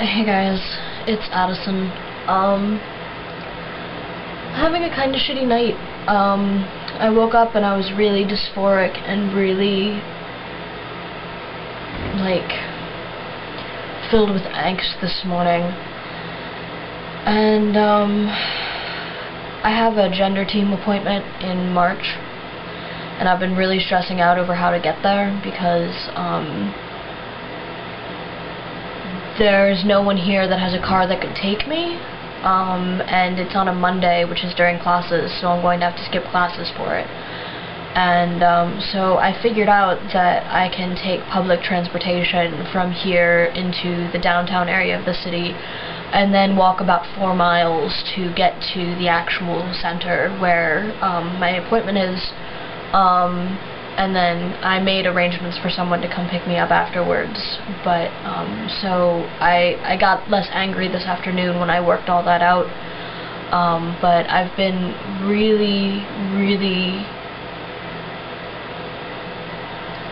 Hey guys, it's Addison. Having a kinda shitty night. I woke up and I was really dysphoric and really, filled with angst this morning. And, I have a gender team appointment in March, and I've been really stressing out over how to get there because, there's no one here that has a car that could take me, and it's on a Monday, which is during classes, so I'm going to have to skip classes for it. And so I figured out that I can take public transportation from here into the downtown area of the city, and then walk about 4 miles to get to the actual center where my appointment is. And then I made arrangements for someone to come pick me up afterwards, but, so I got less angry this afternoon when I worked all that out, but I've been really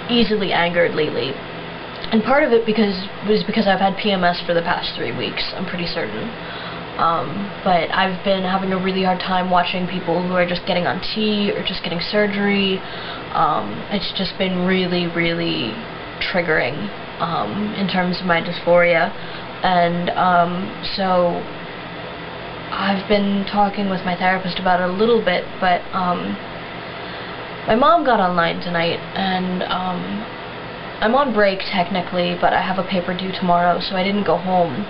easily angered lately, and part of it was because I've had PMS for the past 3 weeks, I'm pretty certain. But I've been having a really hard time watching people who are just getting on T or just getting surgery. It's just been really triggering in terms of my dysphoria, and so I've been talking with my therapist about it a little bit, but my mom got online tonight, and I'm on break technically, but I have a paper due tomorrow, so I didn't go home.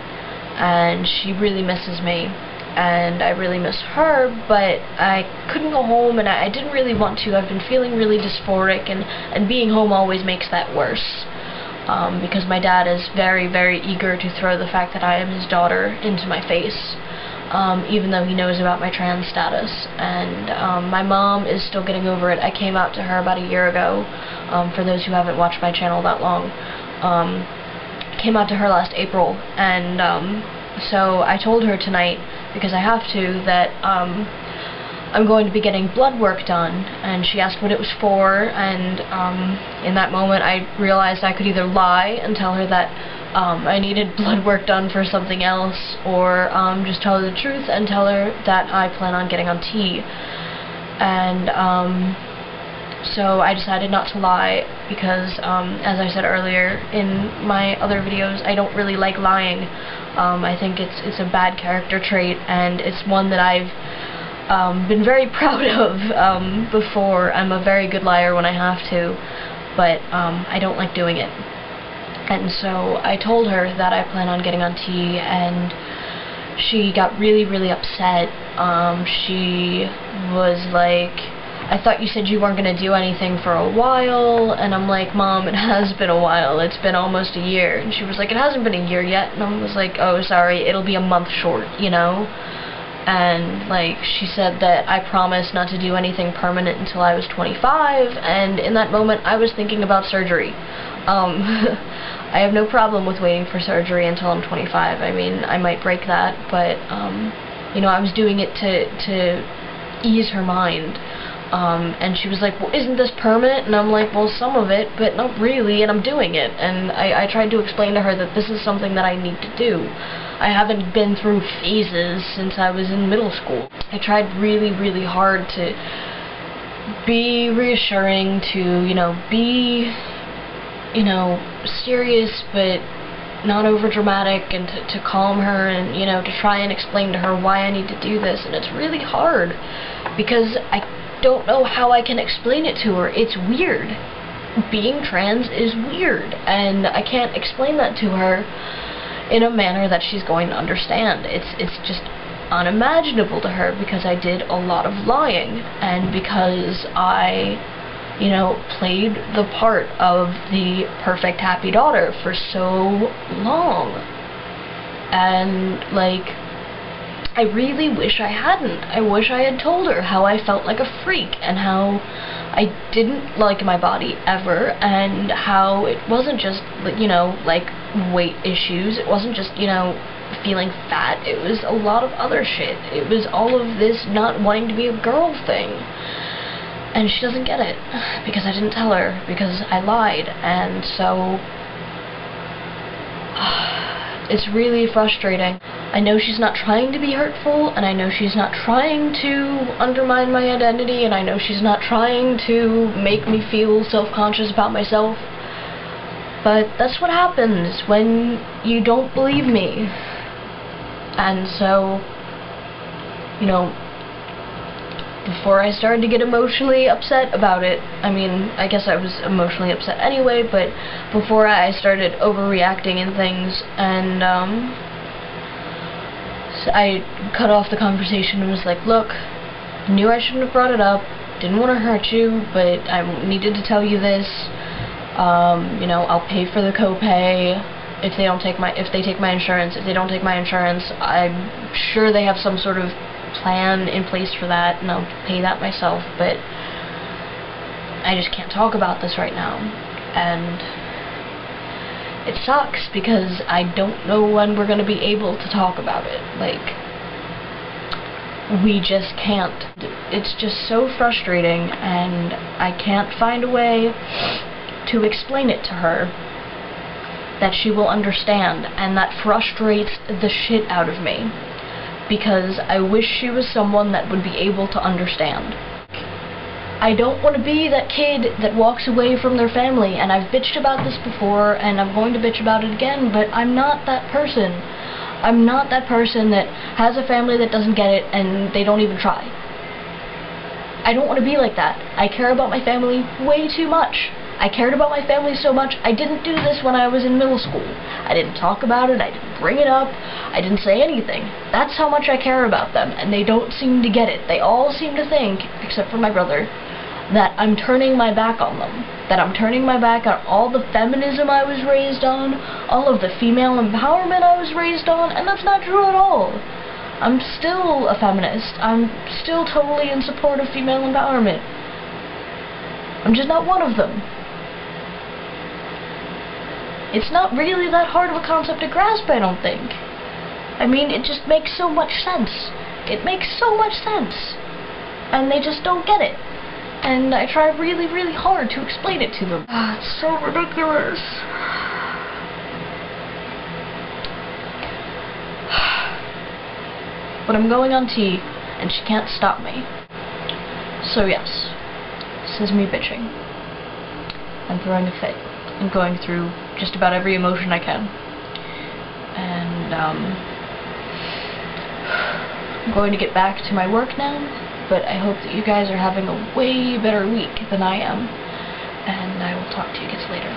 And she really misses me, and I really miss her, but I couldn't go home, and I didn't really want to. I've been feeling really dysphoric, and being home always makes that worse, because my dad is very eager to throw the fact that I am his daughter into my face, even though he knows about my trans status. And my mom is still getting over it. I came out to her about a year ago, for those who haven't watched my channel that long. Came out to her last April, and so I told her tonight, because I have to, that I'm going to be getting blood work done, and she asked what it was for, and in that moment I realized I could either lie and tell her that I needed blood work done for something else, or just tell her the truth and tell her that I plan on getting on T. And so I decided not to lie because, as I said earlier in my other videos, I don't really like lying. I think it's a bad character trait, and it's one that I've been very proud of before. I'm a very good liar when I have to, but I don't like doing it. And so I told her that I plan on getting on T, and she got really upset. She was like, I thought you said you weren't going to do anything for a while, and I'm like, Mom, it has been a while, it's been almost a year. And she was like, it hasn't been a year yet, and I was like, oh, sorry, it'll be a month short, you know? And, she said that I promised not to do anything permanent until I was 25, and in that moment, I was thinking about surgery. I have no problem with waiting for surgery until I'm 25, I mean, I might break that, but, you know, I was doing it to ease her mind. And she was like, well, isn't this permanent? And I'm like, well, some of it, but not really, and I'm doing it. And I tried to explain to her that this is something that I need to do. I haven't been through phases since I was in middle school. I tried really hard to be reassuring, to, be, serious, but not over dramatic, and to calm her, and, to try and explain to her why I need to do this. And it's really hard, because I don't know how I can explain it to her. It's weird. Being trans is weird, and I can't explain that to her in a manner that she's going to understand. It's just unimaginable to her, because I did a lot of lying, and because I, played the part of the perfect happy daughter for so long. And, I really wish I hadn't. I wish I had told her how I felt like a freak, and how I didn't like my body ever, and how it wasn't just, weight issues. It wasn't just, feeling fat. It was a lot of other shit. It was all of this not wanting to be a girl thing. And she doesn't get it, because I didn't tell her, because I lied, and so It's really frustrating. I know she's not trying to be hurtful, and I know she's not trying to undermine my identity, and I know she's not trying to make me feel self-conscious about myself. But that's what happens when you don't believe me. And so, you know, before I started to get emotionally upset about it, I mean, I guess I was emotionally upset anyway, but before I started overreacting and things, and so I cut off the conversation and was like, look, knew I shouldn't have brought it up, didn't want to hurt you, but I needed to tell you this. You know, I'll pay for the copay if they take my insurance. If they don't take my insurance, I'm sure they have some sort of plan in place for that, and I'll pay that myself, but I just can't talk about this right now, and it sucks because I don't know when we're gonna be able to talk about it. Like, we just can't. It's just so frustrating, and I can't find a way to explain it to her that she will understand, and that frustrates the shit out of me, because I wish she was someone that would be able to understand. I don't want to be that kid that walks away from their family, and I've bitched about this before, and I'm going to bitch about it again, but I'm not that person. I'm not that person that has a family that doesn't get it, and they don't even try. I don't want to be like that. I care about my family way too much. I cared about my family so much, I didn't do this when I was in middle school. I didn't talk about it, I didn't bring it up, I didn't say anything. That's how much I care about them, and they don't seem to get it. They all seem to think, except for my brother, that I'm turning my back on them. That I'm turning my back on all the feminism I was raised on, all of the female empowerment I was raised on, and that's not true at all. I'm still a feminist. I'm still totally in support of female empowerment. I'm just not one of them. It's not really that hard of a concept to grasp, I don't think. I mean, it just makes so much sense. It makes so much sense. And they just don't get it. And I try really, really hard to explain it to them. It's so ridiculous. But I'm going on tea, and she can't stop me. So yes, this is me bitching. I'm throwing a fit. I'm going through just about every emotion I can. And I'm going to get back to my work now, but I hope that you guys are having a way better week than I am. And I will talk to you guys later.